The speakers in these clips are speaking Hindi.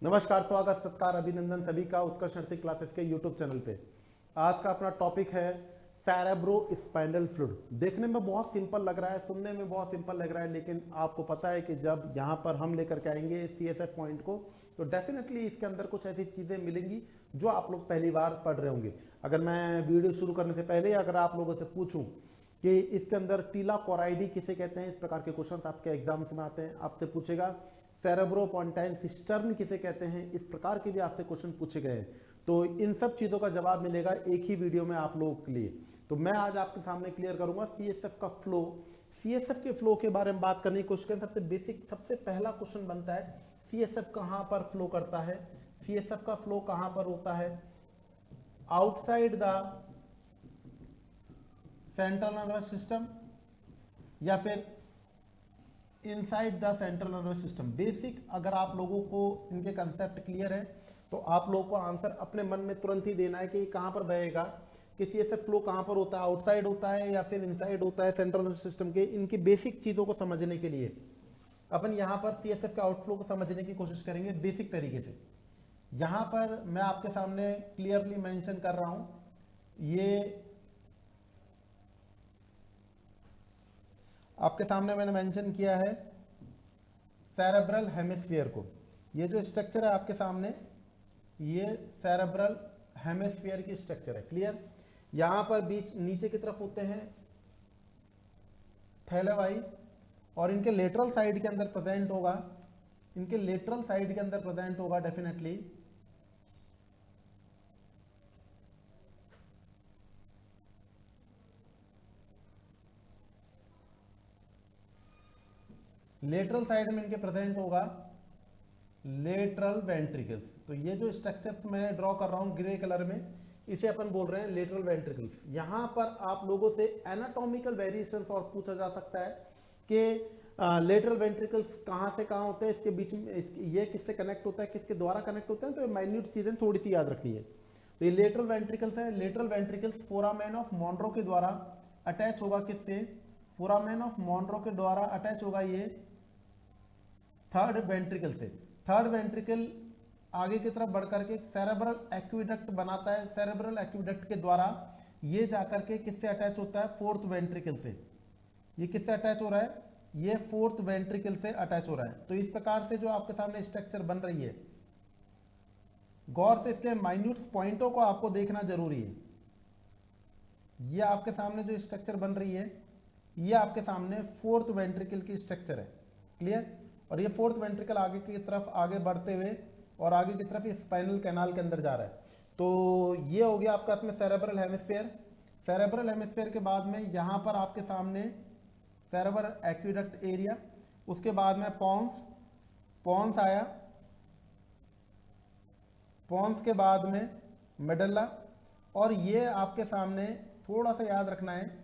नमस्कार, स्वागत, सत्कार, अभिनंदन सभी का उत्कर्ष नर्सिंग क्लासेस के यूट्यूब चैनल पे। आज का अपना टॉपिक है सेरेब्रो स्पाइनल फ्लूइड। देखने में बहुत सिंपल लग रहा है, सुनने में बहुत सिंपल लग रहा है, लेकिन आपको पता है कि जब यहाँ पर हम लेकर के आएंगे CSF पॉइंट को तो डेफिनेटली इसके अंदर कुछ ऐसी चीज़ें मिलेंगी जो आप लोग पहली बार पढ़ रहे होंगे। अगर मैं वीडियो शुरू करने से पहले अगर आप लोगों से पूछूं कि इसके अंदर टीला कोराइडी किसे कहते हैं, इस प्रकार के क्वेश्चंस आपके एग्जाम्स में आते हैं, आपसे पूछेगा सेरेब्रोपोंटाइन सिस्टर्न किसे कहते हैं, इस प्रकार के भी आपसे क्वेश्चन पूछे गए हैं। तो इन सब चीज़ों का जवाब मिलेगा एक ही वीडियो में आप लोगों के लिए। तो मैं आज आपके सामने क्लियर करूंगा CSF का फ्लो। CSF के फ्लो के बारे में बात करने की कोशिश करें। सबसे बेसिक, सबसे पहला क्वेश्चन बनता है CSF कहाँ पर फ्लो करता है। CSF का फ्लो कहाँ पर होता है? Outside the central nervous system या फिर inside the central nervous system. Basic अगर आप लोगों को इनके कंसेप्ट क्लियर है तो आप लोगों को आंसर अपने मन में तुरंत ही देना है कि कहाँ पर बहेगा, कि CSF फ्लो कहाँ पर होता है, आउटसाइड होता है या फिर इनसाइड होता है सेंट्रल नर्वस सिस्टम के। इनकी बेसिक चीज़ों को समझने के लिए अपन यहाँ पर CSF के आउटफ्लो को समझने की कोशिश करेंगे बेसिक तरीके से। यहाँ पर मैं आपके सामने क्लियरली मेंशन कर रहा हूँ, ये आपके सामने मैंने मेंशन किया है सेरेब्रल हेमिस्फीयर को। ये जो स्ट्रक्चर है आपके सामने, ये सेरेब्रल हेमिस्फीयर की स्ट्रक्चर है। क्लियर? यहाँ पर बीच नीचे की तरफ होते हैं थैलेवाई और इनके लेटरल साइड के अंदर प्रेजेंट होगा, इनके लेटरल साइड के अंदर प्रेजेंट होगा डेफिनेटली लेटरल साइड में इनके प्रेजेंट होगा लेटरल वेंट्रिकल्स। तो ये जो स्ट्रक्चर्स मैं ड्रॉ कर रहा हूँ ग्रे कलर में, इसे अपन बोल रहे हैं लेटरल वेंट्रिकल्स। यहाँ पर आप लोगों से एनाटॉमिकल वेरिएशंस और पूछा जा सकता है कि लेटरल वेंट्रिकल्स कहाँ से कहाँ होते हैं, इसके बीच में ये किससे कनेक्ट होता है, किसके द्वारा कनेक्ट होते हैं। तो ये माइन्यूट चीज़ें थोड़ी सी याद रखनी है। तो ये लेटरल वेंट्रिकल्स है। Lateral ventricles foramen of Monroe के द्वारा अटैच होगा किससे? फोरामेन ऑफ मॉनरो के द्वारा अटैच होगा ये थर्ड वेंट्रिकल से। थर्ड वेंट्रिकल आगे की तरफ बढ़कर के सेरेब्रल एक्विडक्ट बनाता है। सेरेब्रल एक्विडक्ट के द्वारा ये जाकर के किससे अटैच होता है? फोर्थ वेंट्रिकल से। ये किससे अटैच हो रहा है? ये फोर्थ वेंट्रिकल से अटैच हो रहा है। तो इस प्रकार से जो आपके सामने स्ट्रक्चर बन रही है, गौर से इसके माइन्यूट पॉइंटों को आपको देखना जरूरी है। ये आपके सामने जो स्ट्रक्चर बन रही है, ये आपके सामने फोर्थ वेंट्रिकल की स्ट्रक्चर है। क्लियर? और ये फोर्थ वेंट्रिकल आगे की तरफ आगे बढ़ते हुए और आगे की तरफ स्पाइनल कैनाल के अंदर जा रहा है। तो ये हो गया आपका इसमें सेरेब्रल हेमिस्फीयर। सेरेब्रल हेमिस्फीयर के बाद में यहाँ पर आपके सामने सेरेब्रल एक्विडक्ट एरिया, उसके बाद में पॉन्स, पॉन्स आया, पॉन्स के बाद में मेडल्ला, और ये आपके सामने थोड़ा सा याद रखना है,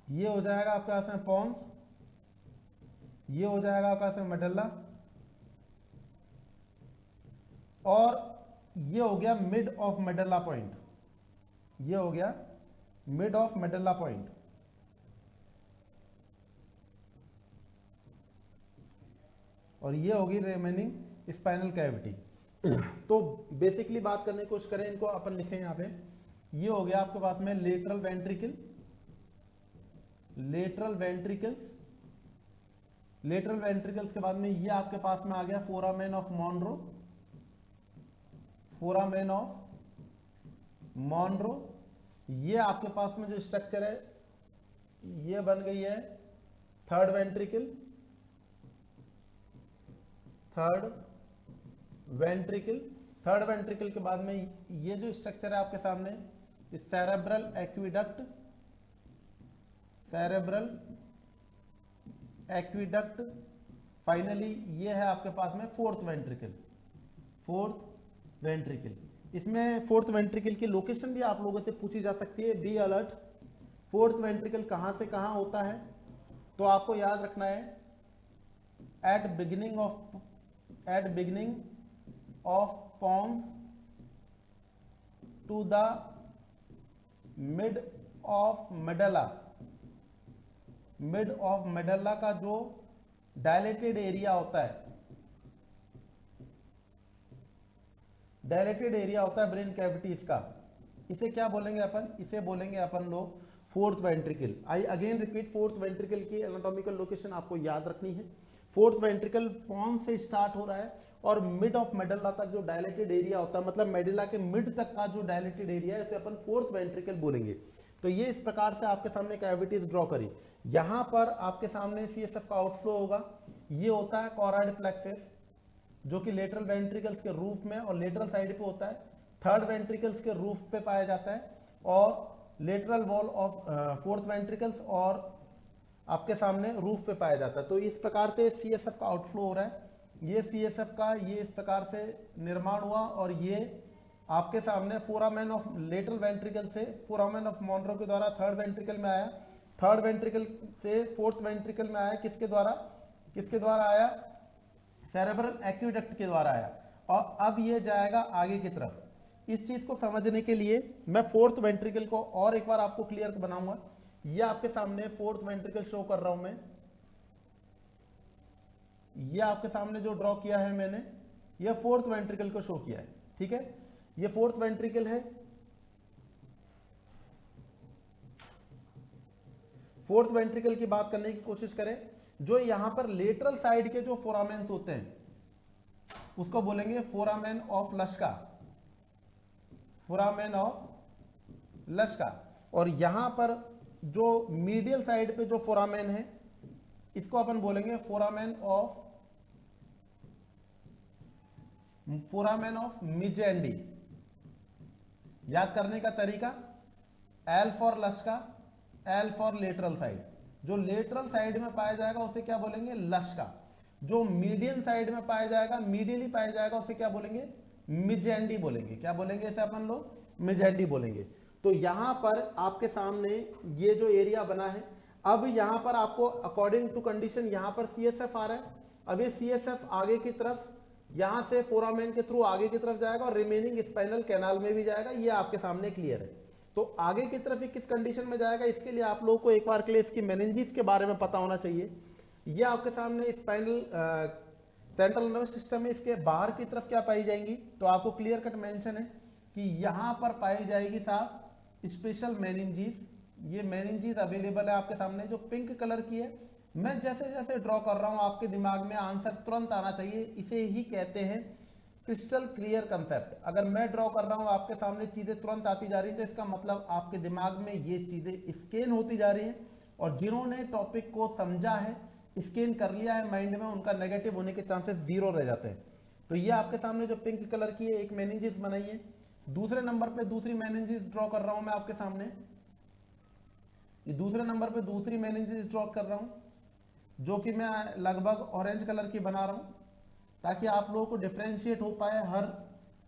ये हो जाएगा आपके पास में पॉन्स, ये हो जाएगा आपके पास में मेडल्ला, और ये हो गया मिड ऑफ मेडल्ला पॉइंट। ये हो गया मिड ऑफ मेडल्ला पॉइंट। और ये होगी रिमेनिंग स्पाइनल कैविटी। तो बेसिकली बात करने की कोशिश करें, इनको अपन लिखें यहाँ पे। ये हो गया आपके पास में lateral ventricle, lateral ventricles, lateral ventricles के बाद में ये आपके पास में आ गया foramen of Monroe, foramen of Monroe. ये आपके पास में जो स्ट्रक्चर है, ये बन गई है third ventricle, third ventricle. Third ventricle के बाद में ये जो स्ट्रक्चर है आपके सामने, cerebral aqueduct, cerebral aqueduct. Finally ये है आपके पास में फोर्थ वेंट्रिकल, फोर्थ वेंट्रिकल। इसमें फोर्थ वेंट्रिकल की लोकेशन भी आप लोगों से पूछी जा सकती है, बी अलर्ट। फोर्थ वेंट्रिकल कहाँ से कहाँ होता है? तो आपको याद रखना है at beginning of pons to the mid of medulla, mid of medulla का जो डायलेटेड एरिया होता है, डायलेटेड एरिया होता है ब्रेन कैविटीज का, इसे क्या बोलेंगे अपन, इसे बोलेंगे अपन लोग fourth ventricle. I again repeat, fourth ventricle की एनाटॉमिकल लोकेशन आपको याद रखनी है। फोर्थ वेंट्रिकल पॉन्स से स्टार्ट हो रहा है और मिड ऑफ मेडल्ला तक जो डायलेटेड एरिया होता है, मतलब मेडल्ला के मिड तक का जो डायलेटेड एरिया है, इसे अपन फोर्थ वेंट्रिकल बोलेंगे। तो ये इस प्रकार से आपके सामने कैविटीज ड्रॉ करी। यहां पर आपके सामने सीएसएफ का आउटफ्लो होगा, ये होता है कॉराइड प्लेक्सस, जो कि लेटरल वेंट्रिकल्स के रूफ में और लेटरल साइड पे होता है, थर्ड वेंट्रिकल्स के रूफ पे पाया जाता है, और lateral wall of fourth ventricles और आपके सामने रूफ पे पाया जाता है। तो इस प्रकार से सीएसएफ का आउटफ्लो हो रहा है। ये सीएसएफ का ये इस प्रकार से निर्माण हुआ और ये आपके सामने फोरामेन ऑफ लेटरल वेंट्रिकल से फोरामेन ऑफ मॉनरो के द्वारा थर्ड वेंट्रिकल में आया, थर्ड वेंट्रिकल से फोर्थ वेंट्रिकल में आया, किसके द्वारा आया, सेरेब्रल एक्वेडक्ट के द्वारा आया, और अब ये जाएगा आगे की तरफ। इस चीज को समझने के लिए मैं फोर्थ वेंट्रिकल को और एक बार आपको क्लियर बनाऊंगा। ये आपके सामने फोर्थ वेंट्रिकल शो कर रहा हूं मैं, ये आपके सामने जो ड्रॉ किया है मैंने, ये फोर्थ वेंट्रिकल को शो किया है, ठीक है। ये फोर्थ वेंट्रिकल है। फोर्थ वेंट्रिकल की बात करने की कोशिश करें, जो यहां पर लेटरल साइड के जो फोरामेन्स होते हैं उसको बोलेंगे foramen of Luschka, foramen of लस्का। और यहां पर जो मीडियल साइड पे जो फोरामेन है इसको अपन बोलेंगे फोरामेन ऑफ मिजेंडी। याद करने का तरीका, L for Luschka, L for lateral side. जो लेटरल साइड में पाया जाएगा उसे क्या बोलेंगे, लस्का। जो मीडियन साइड में पाया जाएगा, मीडियली पाया जाएगा, उसे क्या बोलेंगे, मिजेंडी बोलेंगे। क्या बोलेंगे इसे अपन लोग, मिजेंडी बोलेंगे। तो यहां पर आपके सामने ये जो एरिया बना है, अब यहां पर आपको अकॉर्डिंग टू कंडीशन यहां पर सीएसएफ आ रहा है। अब ये सीएसएफ आगे की तरफ यहां से फोरामेन के थ्रू आगे की तरफ जाएगा और रिमेनिंग स्पाइनल कैनाल में भी जाएगा। ये आपके सामने क्लियर है। तो आगे की तरफ ये किस कंडीशन में जाएगा, इसके लिए आप लोगों को एक बार के लिए इसकी मेनिंजिस के बारे में पता होना चाहिए। ये आपके सामने स्पाइनल सेंट्रल नर्वस सिस्टम में इसके बाहर की तरफ क्या पाई जाएंगी, तो आपको क्लियर कट मेंशन है कि यहां पर पाई जाएगी साहब स्पेशल मेनिंजीज। ये मेनिंजीज अवेलेबल है आपके सामने, जो पिंक कलर की है। मैं जैसे जैसे ड्रॉ कर रहा हूं आपके दिमाग में आंसर तुरंत आना चाहिए। इसे ही कहते हैं क्रिस्टल क्लियर कंसेप्ट। अगर मैं ड्रॉ कर रहा हूं आपके सामने चीजें तुरंत आती जा रही हैं, तो इसका मतलब आपके दिमाग में ये चीजें स्कैन होती जा रही हैं, और जिन्होंने टॉपिक को समझा है, स्कैन कर लिया है माइंड में, उनका नेगेटिव होने के चांसेस जीरो रह जाते हैं। तो ये आपके सामने जो पिंक कलर की है एक मेनिंजिस बनाई है। दूसरे नंबर पे दूसरी मेनिंजिस ड्रॉ कर रहा हूं मैं आपके सामने। ये दूसरे नंबर पे दूसरी मेनिंजिस ड्रॉ कर रहा हूं, जो कि मैं लगभग ऑरेंज कलर की बना रहा हूं, ताकि आप लोगों को डिफ्रेंशिएट हो पाए हर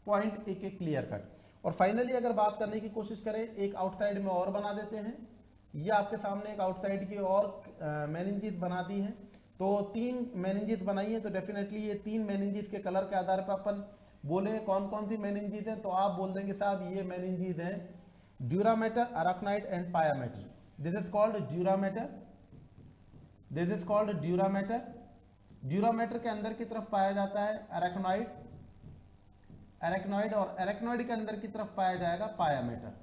पॉइंट एक एक क्लियर कट। और फाइनली अगर बात करने की कोशिश करें, एक आउटसाइड में और बना देते हैं। ये आपके सामने एक आउटसाइड की और मेनिंजिस बना दी है। तो 3 मेनिंजिस बनाई है। तो डेफिनेटली ये 3 मेनिंजिस के कलर के आधार पर अपन बोले कौन कौन सी मेनिंजिस है, तो आप बोल देंगे साहब ये मेनिंजिस है dura mater, arachnoid and pia mater. This is called dura mater, this is called dura mater. Dura mater के अंदर की तरफ पाया जाता है अरेक्नॉइड, अरेक्नॉइड, और अरेक्नॉइड के अंदर की तरफ पाया जाएगा pia mater.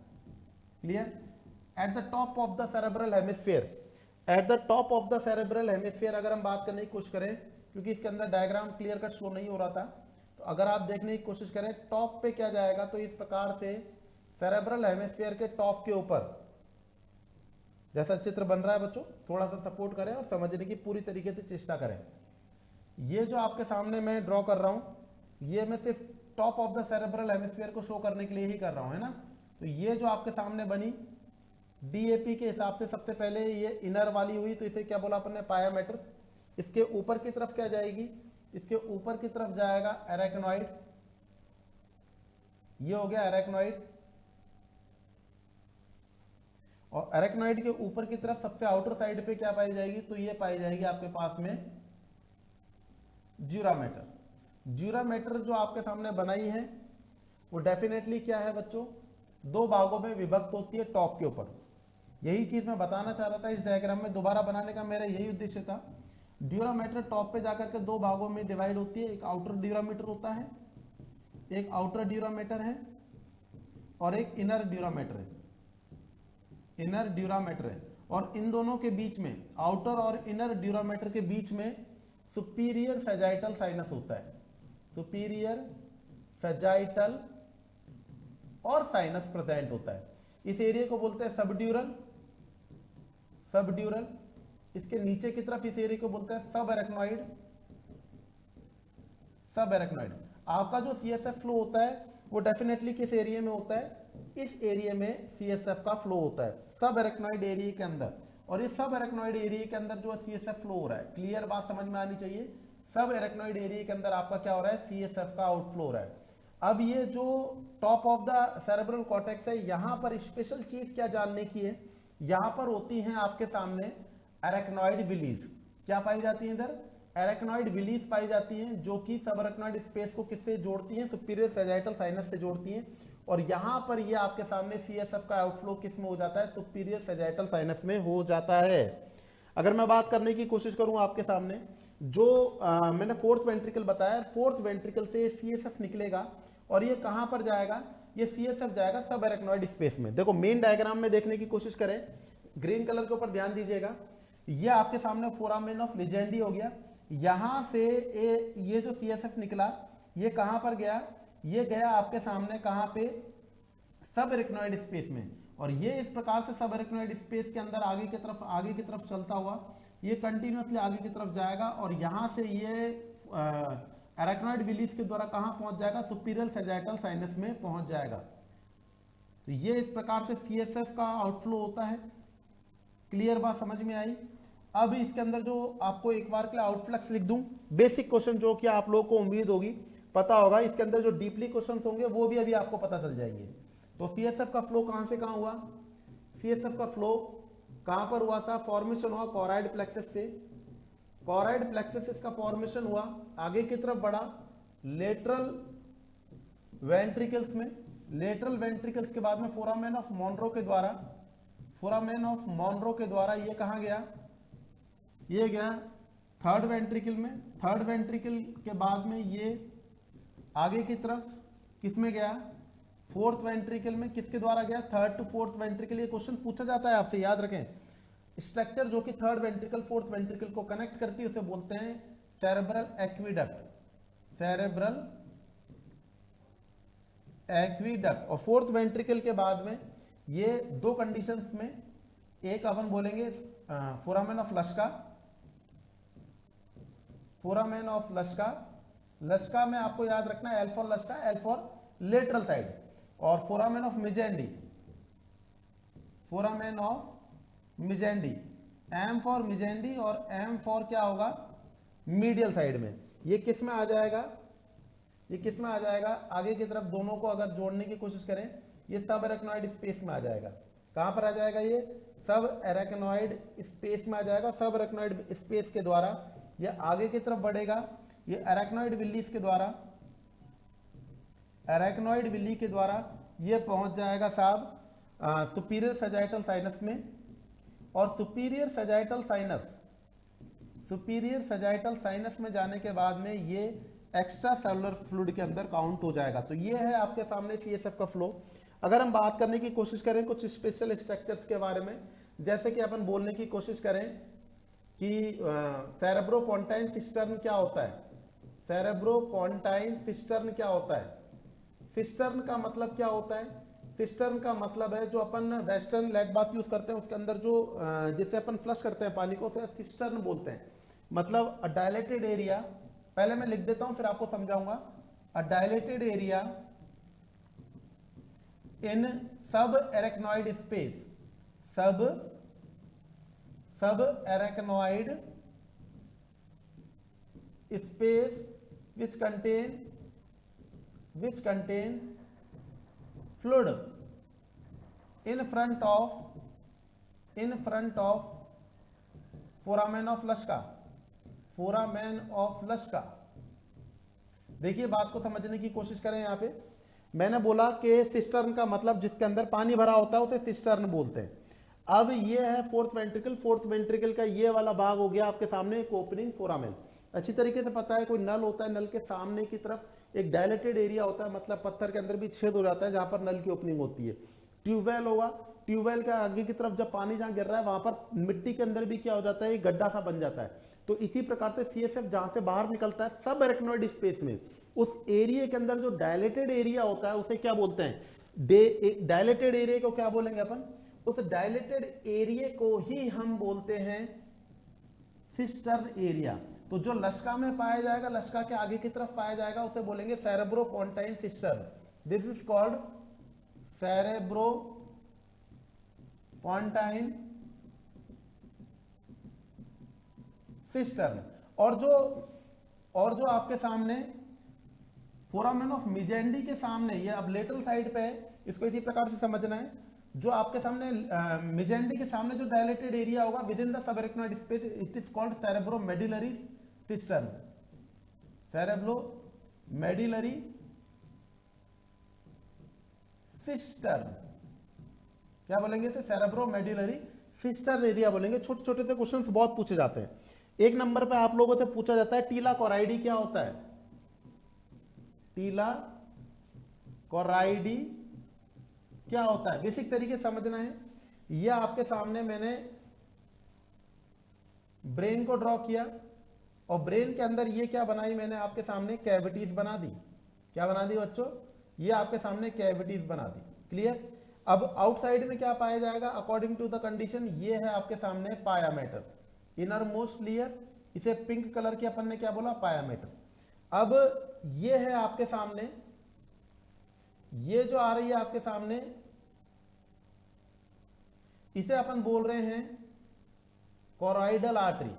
Clear. At the top of the cerebral hemisphere, at the top of the cerebral hemisphere अगर हम बात करने की कोशिश करें, क्योंकि इसके अंदर डायग्राम क्लियर कट शो नहीं हो रहा था, तो अगर आप देखने की कोशिश करें टॉप पे क्या जाएगा, तो इस प्रकार से सेरेब्रल हेमिस्फीयर के टॉप के ऊपर जैसा चित्र बन रहा है बच्चों, थोड़ा सा सपोर्ट करें और समझने की पूरी तरीके से चेष्टा करें। ये जो आपके सामने मैं ड्रॉ कर रहा हूं, ये मैं सिर्फ top of the cerebral hemisphere को शो करने के लिए ही कर रहा हूं, है ना। तो ये जो आपके सामने बनी डीएपी के हिसाब से सबसे पहले ये इनर वाली हुई, तो इसे क्या बोला अपन ने, पायामेटर। इसके ऊपर की तरफ क्या जाएगी, इसके ऊपर की तरफ जाएगा अरेक्नॉइड। ये हो गया अरेक्नॉइड। और अरेक्नॉइड के ऊपर की तरफ सबसे आउटर साइड पे क्या पाई जाएगी, तो ये पाई जाएगी आपके पास में ज्यूरामेटर। ज्यूरामेटर जो आपके सामने बनाई है वो डेफिनेटली क्या है बच्चों, 2 भागों में विभक्त होती है टॉप के ऊपर। यही चीज मैं बताना चाह रहा था इस डायग्राम में, दोबारा बनाने का मेरा यही उद्देश्य था। ड्यूरामीटर टॉप पे जाकर के दो भागों में डिवाइड होती है, एक आउटर ड्यूरामीटर होता है, एक आउटर ड्यूरामीटर है और एक इनर ड्यूरामीटर है, इनर ड्यूरामीटर है। और इन दोनों के बीच में, आउटर और इनर ड्यूरामीटर के बीच में सुपीरियर सैजाइटल साइनस होता है, सुपीरियर सैजाइटल और साइनस प्रेजेंट होता है। इस एरिया को बोलते हैं सबड्यूरल, सबड्यूरल। इसके नीचे की तरफ इस एरिया को बोलते हैं सब एरेक्नॉइड, सब एरेक्नॉइड। आपका जो सीएसएफ फ्लो होता है वो डेफिनेटली किस एरिया में होता है, इस एरिया में सीएसएफ का फ्लो होता है, सब एरेक्नॉइड एरिया के अंदर। और इस सब एरेक्नॉइड एरिया के अंदर जो सीएसएफ फ्लो हो रहा है, क्लियर बात समझ में आनी चाहिए, सब एरेक्नॉइड एरिया के अंदर आपका क्या हो रहा है, सीएसएफ का आउटफ्लो हो रहा है। अब ये जो top of the cerebral cortex है, यहां पर स्पेशल चीज क्या जानने की है, यहां पर होती है आपके सामने एरेक्नॉइड विलीज। क्या पाई जाती है इधर, एरेक्नॉइड विलीज पाई जाती हैं, जो कि सब एरेक्नॉइड स्पेस को किससे जोड़ती हैं, सुपीरियर सैजाइटल साइनस से जोड़ती हैं। और यहां पर ये आपके सामने सीएसएफ का आउटफ्लो किस में हो जाता है, सुपीरियर सैजाइटल साइनस में हो जाता है। अगर मैं बात करने की कोशिश करूं आपके सामने, जो मैंने फोर्थ वेंट्रिकल बताया, फोर्थ वेंट्रिकल से सीएसएफ निकलेगा और ये कहां पर जाएगा, ये सीएसएफ जाएगा सब एरेक्नॉइड स्पेस में। देखो मेन डायग्राम में देखने की कोशिश करें, ग्रीन कलर के ऊपर ध्यान दीजिएगा, ये आपके सामने फोरामेन ऑफ लीजेंडी हो गया। यहां से ये जो सीएसएफ निकला ये कहां पर गया, ये गया आपके सामने कहां पे, सब एरेक्नॉइड स्पेस में। और ये इस प्रकार से सब एरेक्नॉइड स्पेस के अंदर आगे की तरफ चलता हुआ ये कंटिन्यूअसली आगे की तरफ जाएगा और यहां से ये एरेक्नॉइड विलीज के द्वारा कहां पहुंच जाएगा, सुपीरियर सैजाइटल साइनस में पहुंच जाएगा। तो ये इस प्रकार से सीएसएफ का आउटफ्लो होता है। क्लियर बात समझ में आई। अब इसके अंदर जो आपको एक बार के लिए आउटफ्लक्स लिख दूं, बेसिक क्वेश्चन जो कि आप लोगों को उम्मीद होगी पता होगा, इसके अंदर जो डीपली क्वेश्चन होंगे वो भी अभी आपको पता चल जाएंगे। तो सीएसएफ का फ्लो कहां से कहां हुआ, सीएसएफ का फ्लो कहां पर हुआ था, फॉर्मेशन हुआ कोराइड प्लेक्सस से, कोराइड प्लेक्सस इसका फॉर्मेशन हुआ, आगे की तरफ बढ़ा लेटरल वेंट्रिकल्स में, लेटरल वेंट्रिकल्स के बाद में फोरामेन ऑफ मॉनरो के द्वारा, फोरामेन ऑफ मॉनरो के द्वारा ये कहां गया, ये गया थर्ड वेंट्रिकल में, थर्ड वेंट्रिकल के बाद में ये आगे की तरफ किसमें गया, फोर्थ वेंट्रिकल में। किसके द्वारा गया, थर्ड टू फोर्थ वेंट्रिकल। ये क्वेश्चन पूछा जाता है आपसे, याद रखें। स्ट्रक्चर जो कि थर्ड वेंट्रिकल फोर्थ वेंट्रिकल को कनेक्ट करती है उसे बोलते हैं सेरेब्रल एक्विडक्ट, सेरेब्रल एक्विडक्ट। और फोर्थ वेंट्रिकल के बाद में ये दो कंडीशंस में, एक अपन बोलेंगे foramen of Luschka, foramen of Luschka, Luschka में आपको याद रखना है L for Luschka, L for lateral side, और foramen of Magendie, foramen of Magendie, M for Magendie और एम फॉर क्या होगा, मीडियल साइड में। ये किस में आ जाएगा, ये किस में आ जाएगा, आगे की तरफ दोनों को अगर जोड़ने की कोशिश करें ये सब एरेक्नॉइड स्पेस में आ जाएगा। कहां पर आ जाएगा, ये सब एरेक्नॉइड स्पेस में आ जाएगा। सब एरेक्नॉइड स्पेस के द्वारा ये आगे की तरफ बढ़ेगा, ये एरेक्नॉइड विलीज के द्वारा, एरेक्नॉइड विली के द्वारा ये पहुंच जाएगा साहब सुपीरियर सैजाइटल साइनस में। और सुपीरियर सैजाइटल साइनस, सुपीरियर सैजाइटल साइनस में जाने के बाद में ये एक्स्ट्रा सेलुलर फ्लूइड के अंदर काउंट हो जाएगा। तो ये है आपके सामने सीएसएफ का फ्लो। अगर हम बात करने की कोशिश करें कुछ स्पेशल स्ट्रक्चर्स के बारे में, जैसे कि अपन बोलने की कोशिश करें कि सेरेब्रोपोंटाइन सिस्टर्न क्या होता है, सेरेब्रोपोंटाइन सिस्टर्न क्या होता है, सिस्टर्न का मतलब क्या होता है, सिस्टर्न का मतलब है जो अपन वेस्टर्न लेड बाथ यूज करते हैं उसके अंदर जो जिससे अपन फ्लश करते हैं पानी को, उसे सिस्टर्न बोलते हैं। मतलब अ डायलेटेड एरिया, पहले मैं लिख देता हूं फिर आपको समझाऊंगा। अ dilated area in subarachnoid space, subarachnoid space which contain fluid in front of foramen of Luschka, foramen of Luschka. देखिए बात को समझने की कोशिश करें। यहां पे मैंने बोला कि सिस्टर्न का मतलब जिसके अंदर पानी भरा होता है उसे सिस्टर्न बोलते हैं। अब ये है फोर्थ वेंट्रिकल। फोर्थ वेंट्रिकल का ये वाला भाग हो गया आपके सामने एक ओपनिंग फोरामेन। अच्छी तरीके से पता है कोई नल होता है, नल के सामने की तरफ एक डायलेटेड एरिया होता है, मतलब पत्थर के अंदर भी छेद हो जाता है जहां पर नल की ओपनिंग होती है। ट्यूबवेल होगा, ट्यूबवेल के आगे की तरफ जब पानी जहां गिर रहा है वहां पर मिट्टी के अंदर भी क्या हो जाता है, एक गड्ढा सा बन जाता है। तो इसी प्रकार से सीएसएफ जहां से बाहर निकलता है सब एरेक्नोइड स्पेस में, उस एरिया के अंदर जो डायलेटेड एरिया होता है उसे क्या बोलते हैं, डायलेटेड एरिया को क्या बोलेंगे अपन, उस डायलेटेड एरिया को ही हम बोलते हैं सिस्टर्न एरिया। तो जो लश्का में पाया जाएगा, लश्का के आगे की तरफ पाया जाएगा, उसे बोलेंगे cerebropontine cistern. This is called cerebropontine cistern. और जो आपके सामने फोरामेन ऑफ मिजेंडी के सामने, ये अब लेटरल साइड पे है, इसको इसी प्रकार से समझना है। जो आपके सामने मिजेंडी के सामने जो डायलेटेड एरिया होगा within the subarachnoid space, it is called cerebromedullary cistern. Cerebromedullary cistern क्या बोलेंगे इसे, सेरेब्रोमेडुलरी सिस्टर्न एरिया बोलेंगे। छोटे छोटे से क्वेश्चंस बहुत पूछे जाते हैं। एक नंबर पे आप लोगों से पूछा जाता है टीला कोराइडी क्या होता है, टीला कोराइडी क्या होता है, बेसिक तरीके समझना है। यह आपके सामने मैंने ब्रेन को ड्रॉ किया और ब्रेन के अंदर ये क्या बनाई मैंने आपके सामने, कैविटीज बना दी। क्या बना दी बच्चों, ये आपके सामने कैविटीज बना दी। क्लियर। अब आउटसाइड में क्या पाया जाएगा अकॉर्डिंग टू द कंडीशन, ये है आपके सामने पाया मैटर, इनर मोस्ट लेयर, इसे पिंक कलर के अपन ने क्या बोला, पाया मैटर। अब ये है आपके सामने, ये जो आ रही है आपके सामने, इसे अपन बोल रहे हैं कोरॉइडल आर्टरी।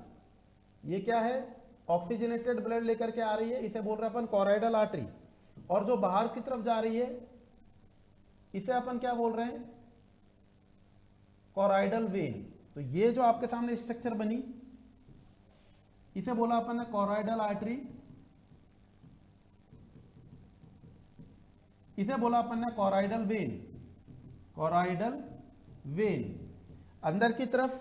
ये क्या है, ऑक्सीजनेटेड ब्लड लेकर के आ रही है, इसे बोल रहे हैं अपन कोरॉइडल आर्टरी। और जो बाहर की तरफ जा रही है इसे अपन क्या बोल रहे हैं, कोरॉइडल वेन। तो ये जो आपके सामने स्ट्रक्चर बनी इसे बोला अपन ने कोरॉइडल आर्टरी, इसे बोला अपन ने कोरॉइडल वेन। कोरॉइडल वेन अंदर की तरफ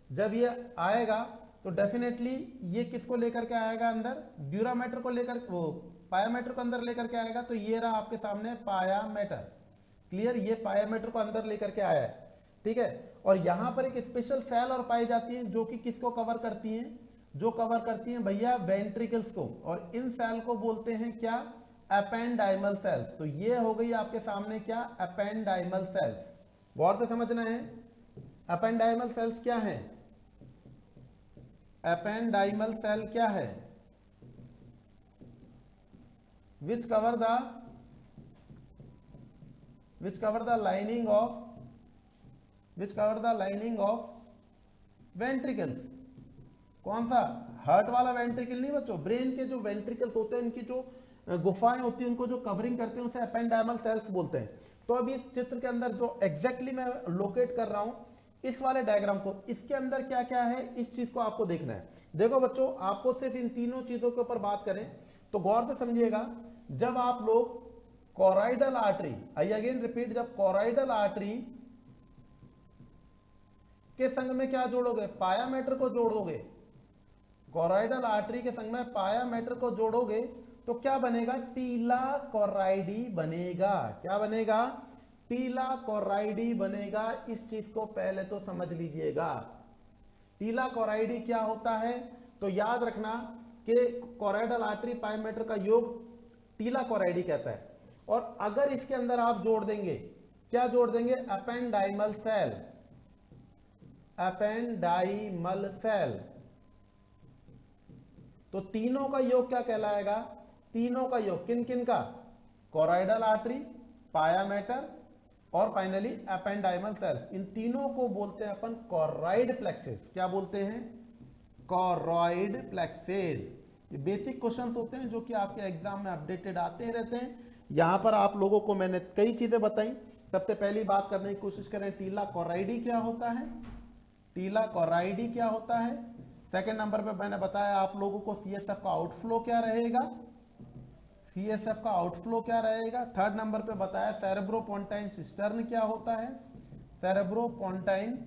जब ये आएगा तो डेफिनेटली ये किसको लेकर के आएगा अंदर, ड्यूरामेटर को लेकर, वो पायामेटर को अंदर लेकर के आएगा। तो ये रहा आपके सामने पायामेटर। क्लियर, ये पायामेटर को अंदर लेकर के आया है। ठीक है। और यहां पर एक स्पेशल सेल और पाई जाती है जो कि किसको कवर करती हैं, जो कवर करती हैं भैया वेंट्रिकल्स को, और इन सेल को बोलते हैं क्या, एपेंडाइमल सेल्स। तो ये हो गई आपके सामने क्या, एपेंडाइमल सेल्स। गौर से समझना है एपेंडाइमल सेल्स क्या है, एपेंडाइमल सेल क्या है, which cover the lining of ventricles। कौन सा, हार्ट वाला वेंट्रिकल नहीं बच्चों, ब्रेन के जो वेंट्रिकल्स होते हैं इनकी जो गुफाएं होती हैं उनको जो कवरिंग करते हैं उसे एपेंडाइमल सेल्स बोलते हैं। तो अभी इस चित्र के अंदर जो एग्जैक्टली मैं लोकेट कर रहा हूं इस वाले डायग्राम को, इसके अंदर क्या क्या है इस चीज को आपको देखना है। देखो बच्चों, आपको सिर्फ इन तीनों चीजों के ऊपर बात करें तो गौर से समझिएगा। जब आप लोग choroidal artery, I again repeat, जब कोरॉइडल आर्टरी के संग में क्या जोड़ोगे, पायामेटर को जोड़ोगे, कोरॉइडल आर्टरी के संग में पायामेटर को जोड़ोगे तो क्या बनेगा, टीला कोराइडी बनेगा। क्या बनेगा, टीला कोराइडी बनेगा। इस चीज को पहले तो समझ लीजिएगा। टीला कोराइडी क्या होता है, तो याद रखना कि कोरॉइडल आर्टरी पायामेटर का योग टीला कोराइडी कहता है। और अगर इसके अंदर आप जोड़ देंगे, क्या जोड़ देंगे, एपेंडाइमल सेल, एपेंडाइमल सेल, तो तीनों का योग क्या कहलाएगा, तीनों का योग किन किन का, कोरॉइडल आर्टरी, पायामेटर और फाइनली एपेंडाइमल सेल्स। इन तीनों को बोलते हैं अपन कोरॉइड प्लेक्सेस। क्या बोलते हैं, कोरॉइड प्लेक्सेस। ये बेसिक क्वेश्चंस होते हैं जो कि आपके एग्जाम में अपडेटेड आते रहते हैं। यहां पर आप लोगों को मैंने कई चीजें बताई। सबसे पहली बात करने की कोशिश करें, टीला कोराइडी क्या होता है, टीला कोराइडी क्या होता है। सेकंड नंबर पे मैंने बताया आप लोगों को सीएसएफ का आउटफ्लो क्या रहेगा, सीएसएफ का आउटफ्लो क्या रहेगा। थर्ड नंबर पे बताया सेरेब्रोपोंटाइन सिस्टर्न क्या होता है, सेरेब्रोपोंटाइन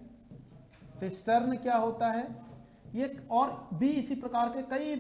सिस्टर्न क्या होता है, ये और भी इसी प्रकार के कई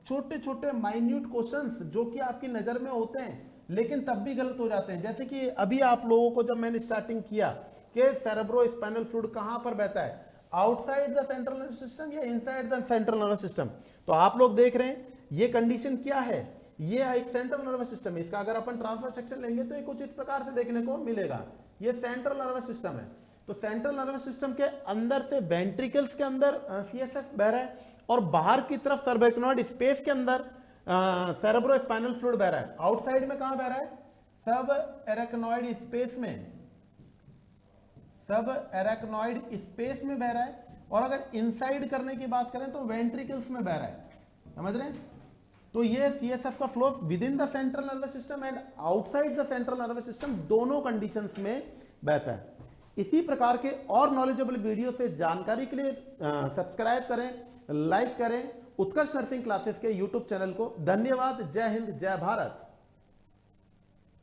छोटे छोटे माइन्यूट क्वेश्चंस जो कि आपकी नजर में होते हैं लेकिन तब भी गलत हो जाते हैं। जैसे कि अभी आप लोगों को जब मैंने स्टार्टिंग किया कि सेरेब्रो स्पाइनल फ्लूइड कहां पर बहता है, outside the central nervous system या inside the central nervous system. तो आप लोग देख रहे हैं ये कंडीशन क्या है, ये एक सेंट्रल नर्वस सिस्टम है, इसका अगर अपन ट्रांसफर सेक्शन लेंगे तो ये कुछ इस प्रकार से देखने को मिलेगा। ये सेंट्रल नर्वस सिस्टम है, तो सेंट्रल नर्वस सिस्टम के अंदर से वेंट्रिकल्स के अंदर सीएसएफ बह रहा है और बाहर की तरफ सर्वइक्नॉइड स्पेस के अंदर सेरेब्रो स्पाइनल फ्लूइड बह रहा है। आउटसाइड में कहां बह रहा है, सब एरेक्नॉइड स्पेस में, सब एरेक्नॉइड स्पेस में बह रहा है। और अगर इनसाइड करने की बात करें तो वेंट्रिकल्स में बह रहा है, समझ रहे हैं। तो ये सीएसएफ का flow with in the central nervous system and outside the central nervous system दोनों कंडीशंस में बहता है। इसी प्रकार के और नॉलेजेबल वीडियो से जानकारी के लिए सब्सक्राइब करें, लाइक करें उत्कर्ष नर्सिंग क्लासेस के यूट्यूब चैनल को। धन्यवाद। जय हिंद, जय भारत।